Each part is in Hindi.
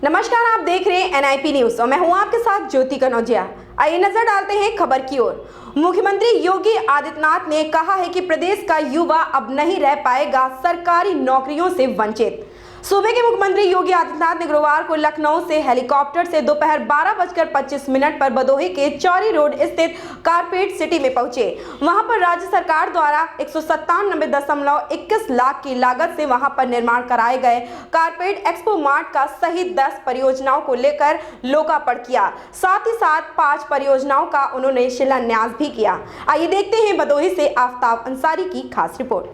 नमस्कार, आप देख रहे हैं NIP न्यूज और मैं हूं आपके साथ ज्योति कनौजिया। आइए नजर डालते हैं खबर की ओर। मुख्यमंत्री योगी आदित्यनाथ ने कहा है कि प्रदेश का युवा अब नहीं रह पाएगा सरकारी नौकरियों से वंचित। सूबे के मुख्यमंत्री योगी आदित्यनाथ ने गुरुवार को लखनऊ से हेलीकॉप्टर से दोपहर 12:25 पर भदोही के चौरी रोड स्थित कारपेट सिटी में पहुंचे। वहां पर राज्य सरकार द्वारा 197.21 लाख की लागत से वहां पर निर्माण कराए गए कारपेट एक्सपो मार्ट का सहित 10 परियोजनाओं को लेकर लोकार्पण किया। साथ ही साथ 5 परियोजनाओं का उन्होंने शिलान्यास भी किया। आइए देखते हैं भदोही से आफ्ताब अंसारी की खास रिपोर्ट।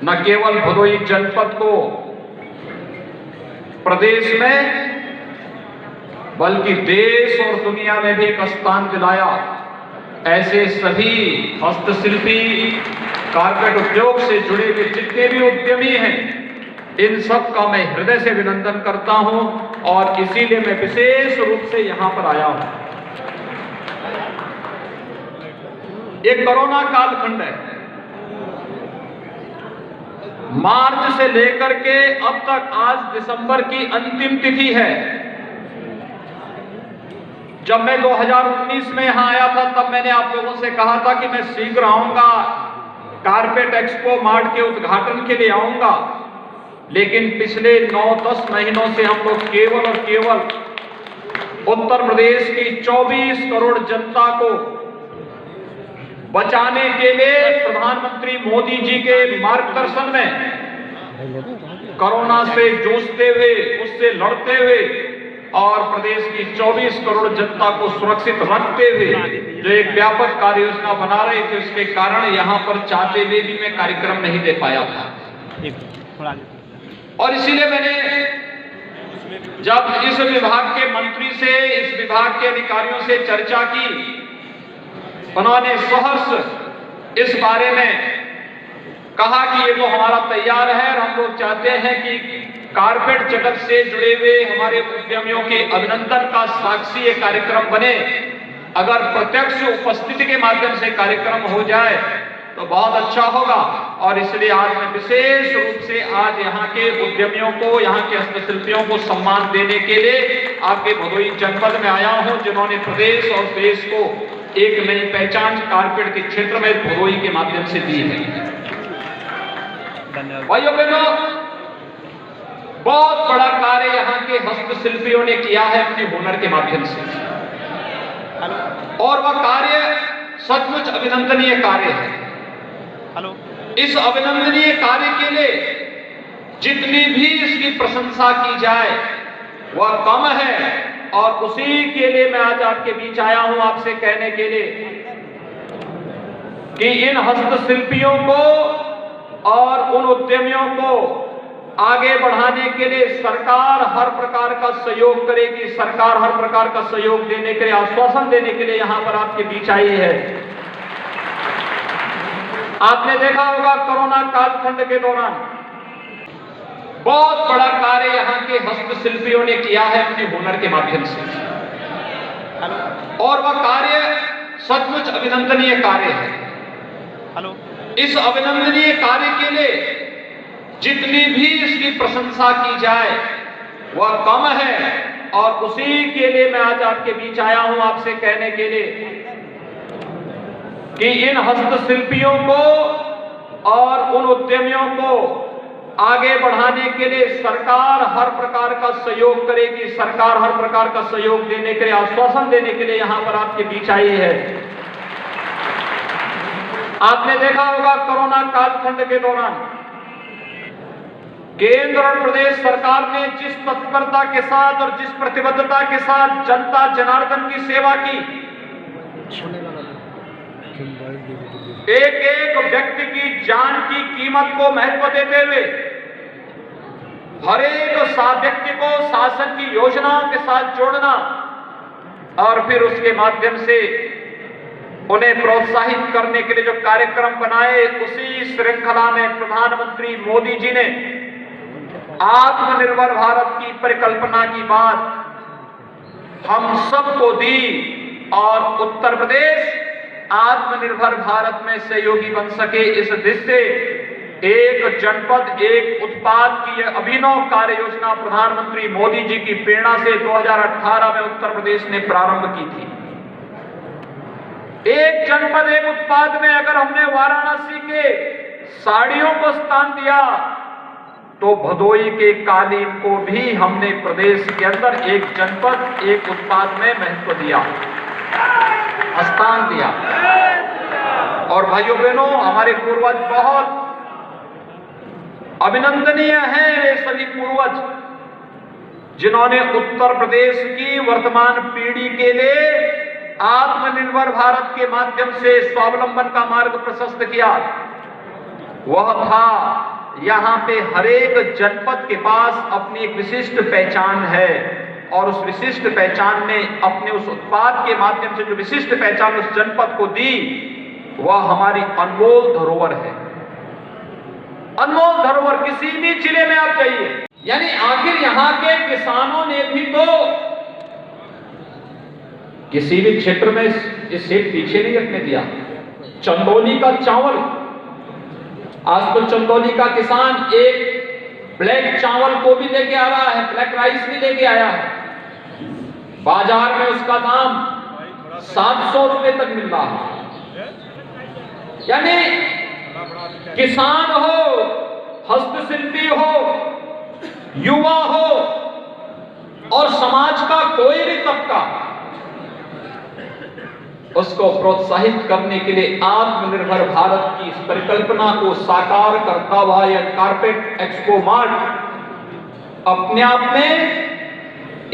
न केवल भदोही जनपद को प्रदेश में बल्कि देश और दुनिया में भी एक स्थान दिलाया। ऐसे सभी हस्तशिल्पी, कारपेट उद्योग से जुड़े हुए जितने भी उद्यमी हैं, इन सब का मैं हृदय से अभिनंदन करता हूं और इसीलिए मैं विशेष रूप से यहां पर आया हूं। एक कोरोना कालखंड है। मार्च से लेकर के अब तक आज दिसंबर की अंतिम तिथि है। जब मैं 2019 में यहां आया था तब मैंने आप लोगों से कहा था कि मैं शीघ्र आऊंगा, कारपेट एक्सपो मार्ट के उद्घाटन के लिए आऊंगा। लेकिन पिछले 9-10 महीनों से हम लोग केवल और केवल उत्तर प्रदेश की 24 करोड़ जनता को बचाने के लिए प्रधानमंत्री मोदी जी के मार्गदर्शन में कोरोना से जूझते हुए, उससे लड़ते हुए और प्रदेश की 24 करोड़ जनता को सुरक्षित रखते हुए जो एक व्यापक कार्य योजना बना रहे थे, उसके कारण यहां पर चाहते हुए भी मैं कार्यक्रम नहीं दे पाया था। और इसीलिए मैंने जब इस विभाग के मंत्री से, इस विभाग के अधिकारियों से चर्चा की, उन्होंने सहर्ष इस बारे में कहा कि ये तो हमारा तैयार है और हम लोग चाहते हैं कि कारपेट जगत से जुड़े हुए हमारे उद्यमियों के अभिनंदन का साक्षी ये कार्यक्रम बने। अगर प्रत्यक्ष उपस्थिति के माध्यम से कार्यक्रम हो जाए तो बहुत अच्छा होगा। और इसलिए आज मैं विशेष रूप से आज यहाँ के उद्यमियों को, यहाँ के हस्तशिल्पियों को सम्मान देने के लिए आपके भदोही जनपद में आया हूँ, जिन्होंने प्रदेश और देश को एक नई पहचान कारपेट के क्षेत्र में भदोही के माध्यम से दी है। भाइयों बहनों, बहुत बड़ा कार्य यहाँ के हस्तशिल्पियों ने किया है अपने हुनर के माध्यम से, और वह कार्य सचमुच अभिनंदनीय कार्य है। इस अभिनंदनीय कार्य के लिए जितनी भी इसकी प्रशंसा की जाए वह कम है। और उसी के लिए मैं आज आपके बीच आया हूं, आपसे कहने के लिए कि इन हस्तशिल्पियों को और उन उद्यमियों को आगे बढ़ाने के लिए सरकार हर प्रकार का सहयोग करेगी। सरकार हर प्रकार का सहयोग देने के लिए, आश्वासन देने के लिए यहां पर आपके बीच आई है। आपने देखा होगा कोरोना कालखंड के दौरान बहुत बड़ा कार्य यहाँ के हस्तशिल्पियों ने किया है अपने हुनर के माध्यम से, और वह कार्य सचमुच अभिनंदनीय कार्य है। इस अभिनंदनीय कार्य के लिए जितनी भी इसकी प्रशंसा की जाए वह कम है। और उसी के लिए मैं आज आपके बीच आया हूं, आपसे कहने के लिए कि इन हस्तशिल्पियों को और उन उद्यमियों को आगे बढ़ाने के लिए सरकार हर प्रकार का सहयोग करेगी। सरकार हर प्रकार का सहयोग देने के लिए, आश्वासन देने के लिए यहां पर आपके बीच आई है। आपने देखा होगा कोरोना कालखंड के दौरान केंद्र और प्रदेश सरकार ने जिस तत्परता के साथ और जिस प्रतिबद्धता के साथ जनता जनार्दन की सेवा की, एक एक व्यक्ति की जान की कीमत को महत्व देते हुए हर एक व्यक्ति को शासन की योजनाओं के साथ जोड़ना और फिर उसके माध्यम से उन्हें प्रोत्साहित करने के लिए जो कार्यक्रम बनाए, उसी श्रृंखला में प्रधानमंत्री मोदी जी ने आत्मनिर्भर भारत की परिकल्पना की बात हम सबको दी और उत्तर प्रदेश आत्मनिर्भर भारत में सहयोगी बन सके, इस दिशा से एक जनपद एक उत्पाद की यह अभिनव कार्य योजना प्रधानमंत्री मोदी जी की प्रेरणा से 2018 में उत्तर प्रदेश ने प्रारंभ की थी। एक जनपद एक उत्पाद में अगर हमने वाराणसी के साड़ियों को स्थान दिया, तो भदोई के कालीन को भी हमने प्रदेश के अंदर एक जनपद एक उत्पाद में महत्व दिया, स्थान दिया। और भाइयों बहनों, हमारे पूर्वज बहुत अभिनंदनीय हैं, वे सभी पूर्वज जिन्होंने उत्तर प्रदेश की वर्तमान पीढ़ी के लिए आत्मनिर्भर भारत के माध्यम से स्वावलंबन का मार्ग प्रशस्त किया। वह था, यहां पे हर एक जनपद के पास अपनी एक विशिष्ट पहचान है, और उस विशिष्ट पहचान ने अपने उस उत्पाद के माध्यम से जो विशिष्ट पहचान उस जनपद को दी, वह हमारी अनमोल धरोहर है। अनमोल धरोहर किसी भी जिले में आप जाइए, यानी आखिर यहां के किसानों ने भी तो किसी भी क्षेत्र में इसे पीछे नहीं रखने दिया। चंदौली का चावल, आज तो चंदौली का किसान एक ब्लैक चावल को भी लेके आ रहा है, ब्लैक राइस भी लेके आया है। बाजार में उसका दाम 700 रुपए तक मिल रहा है। यानी किसान हो, हस्तशिल्पी हो, युवा हो और समाज का कोई भी तबका, उसको प्रोत्साहित करने के लिए आत्मनिर्भर भारत की इस परिकल्पना को साकार करता हुआ यह कारपेट एक्सपो मार्ट अपने आप में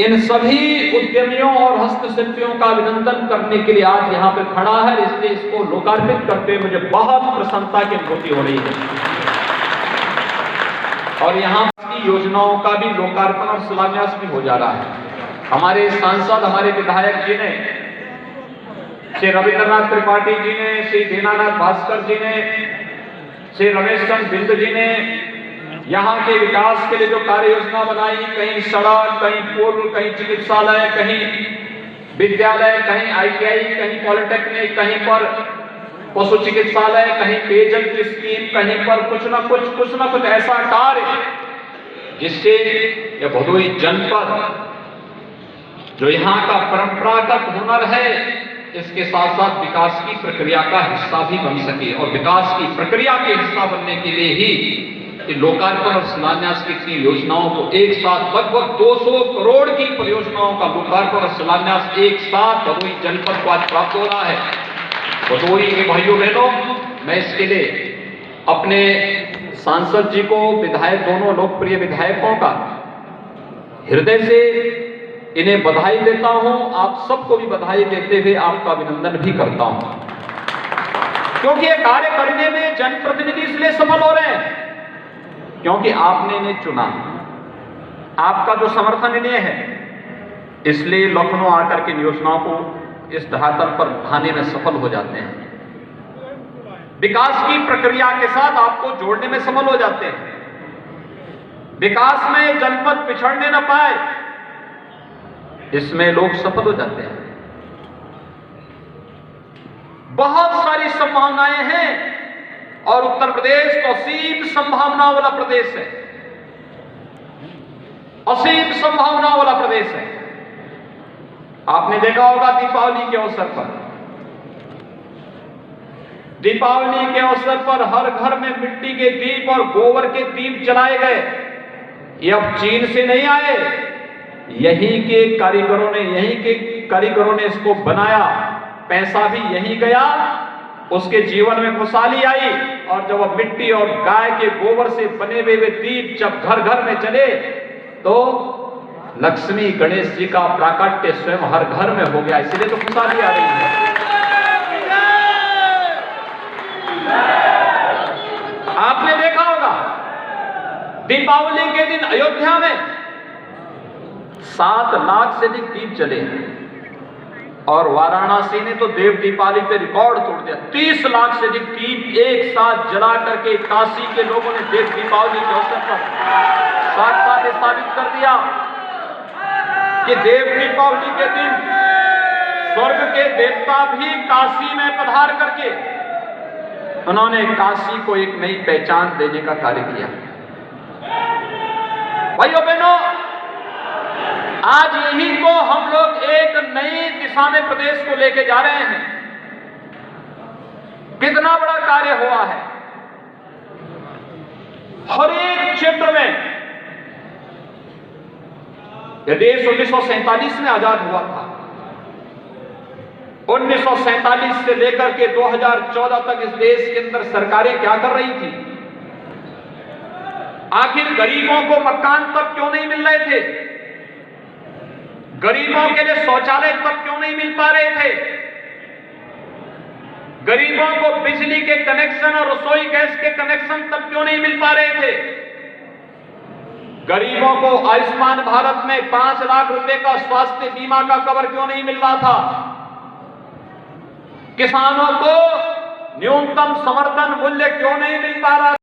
इन सभी उद्यमियों और हस्तशिल्पियों का अभिनंदन करने के लिए आज यहां पर खड़ा है। इसलिए इसको लोकार्पित करते हुए मुझे बहुत प्रसन्नता की अनुभूति हो रही है। और यहां की योजनाओं का भी लोकार्पण और शिलान्यास भी हो जा रहा है। हमारे सांसद, हमारे विधायक जी ने, श्री रविंद्रनाथ त्रिपाठी जी ने, श्री दीनानाथ भास्कर जी ने, श्री रमेश चंद्र बिंद जी ने यहाँ के विकास के लिए जो कार्य योजना बनाई, कहीं सड़क, कहीं पुल, कहीं चिकित्सालय, कहीं विद्यालय, कहीं ITI, कहीं पॉलिटेक्निक, कहीं पर पशु चिकित्सालय, कहीं पेयजल की स्कीम, कहीं पर कुछ ना कुछ ऐसा कार्य जिससे यह भदोई जनपद जो यहाँ का परंपरागत हुनर है, इसके साथ साथ विकास की प्रक्रिया का हिस्सा भी बन सके। और विकास की प्रक्रिया के हिस्सा बनने के लिए ही लोकार्पण और शिलान्यास की तीन योजनाओं को एक साथ, लगभग 200 करोड़ की परियोजनाओं का लोकार्पण और शिलान्यास एक साथ भदोई जनपद को आज प्राप्त हो रहा है। भदोई के भाइयों बहनों, मैं इसके लिए अपने सांसद जी को, विधायक, दोनों लोकप्रिय विधायकों का हृदय से इन्हें बधाई देता हूं। आप सबको भी बधाई देते हुए आपका अभिनंदन भी करता हूं, क्योंकि ये कार्य करने में जनप्रतिनिधि इसलिए सफल हो रहे हैं क्योंकि आपने इन्हें चुना, आपका जो समर्थन इन्हें है, इसलिए लखनऊ आकर के योजनाओं को इस धरातल पर उठाने में सफल हो जाते हैं। विकास की प्रक्रिया के साथ आपको जोड़ने में सफल हो जाते हैं। विकास में जनपद पिछड़ने न पाए, इसमें लोग सफल हो जाते हैं। बहुत सारी संभावनाएं हैं और उत्तर प्रदेश तो असीम संभावनाओं वाला प्रदेश है, असीम संभावनाओं वाला प्रदेश है। आपने देखा होगा दीपावली के अवसर पर, दीपावली के अवसर पर हर घर में मिट्टी के दीप और गोबर के दीप जलाए गए। ये अब चीन से नहीं आए, यहीं के कारीगरों ने इसको बनाया, पैसा भी यहीं गया, उसके जीवन में खुशहाली आई। और जब अब मिट्टी और गाय के गोबर से बने हुए दीप जब घर घर में चले, तो लक्ष्मी गणेश जी का प्राकट्य स्वयं हर घर में हो गया। इसलिए तो खुशहाली आ रही है। आपने देखा होगा दीपावली के दिन अयोध्या में 7 लाख से अधिक दीप जले और वाराणसी ने तो देव दीपावली पे रिकॉर्ड तोड़ दिया। 30 लाख से अधिक दीप एक साथ जला करके काशी के लोगों ने देव दीपावली के अवसर पर साथ ये साबित कर दिया कि देव दीपावली के दिन स्वर्ग के देवता भी काशी में पधार करके उन्होंने काशी को एक नई पहचान देने का कार्य किया। भाइयों बहनों, आज यही को हम लोग एक नई दिशा में प्रदेश को लेके जा रहे हैं। कितना बड़ा कार्य हुआ है। हर एक क्षेत्र में यह देश 1947 में आजाद हुआ था। 1947 से लेकर के 2014 तक इस देश के अंदर सरकारें क्या कर रही थी? आखिर गरीबों को मकान तक क्यों नहीं मिल रहे थे? गरीबों के लिए शौचालय तक क्यों नहीं मिल पा रहे थे? गरीबों को बिजली के कनेक्शन और रसोई गैस के कनेक्शन तक क्यों नहीं मिल पा रहे थे? गरीबों को आयुष्मान भारत में 5 लाख रुपए का स्वास्थ्य बीमा का कवर क्यों नहीं मिल रहा था? किसानों को न्यूनतम समर्थन मूल्य क्यों नहीं मिल पा रहा?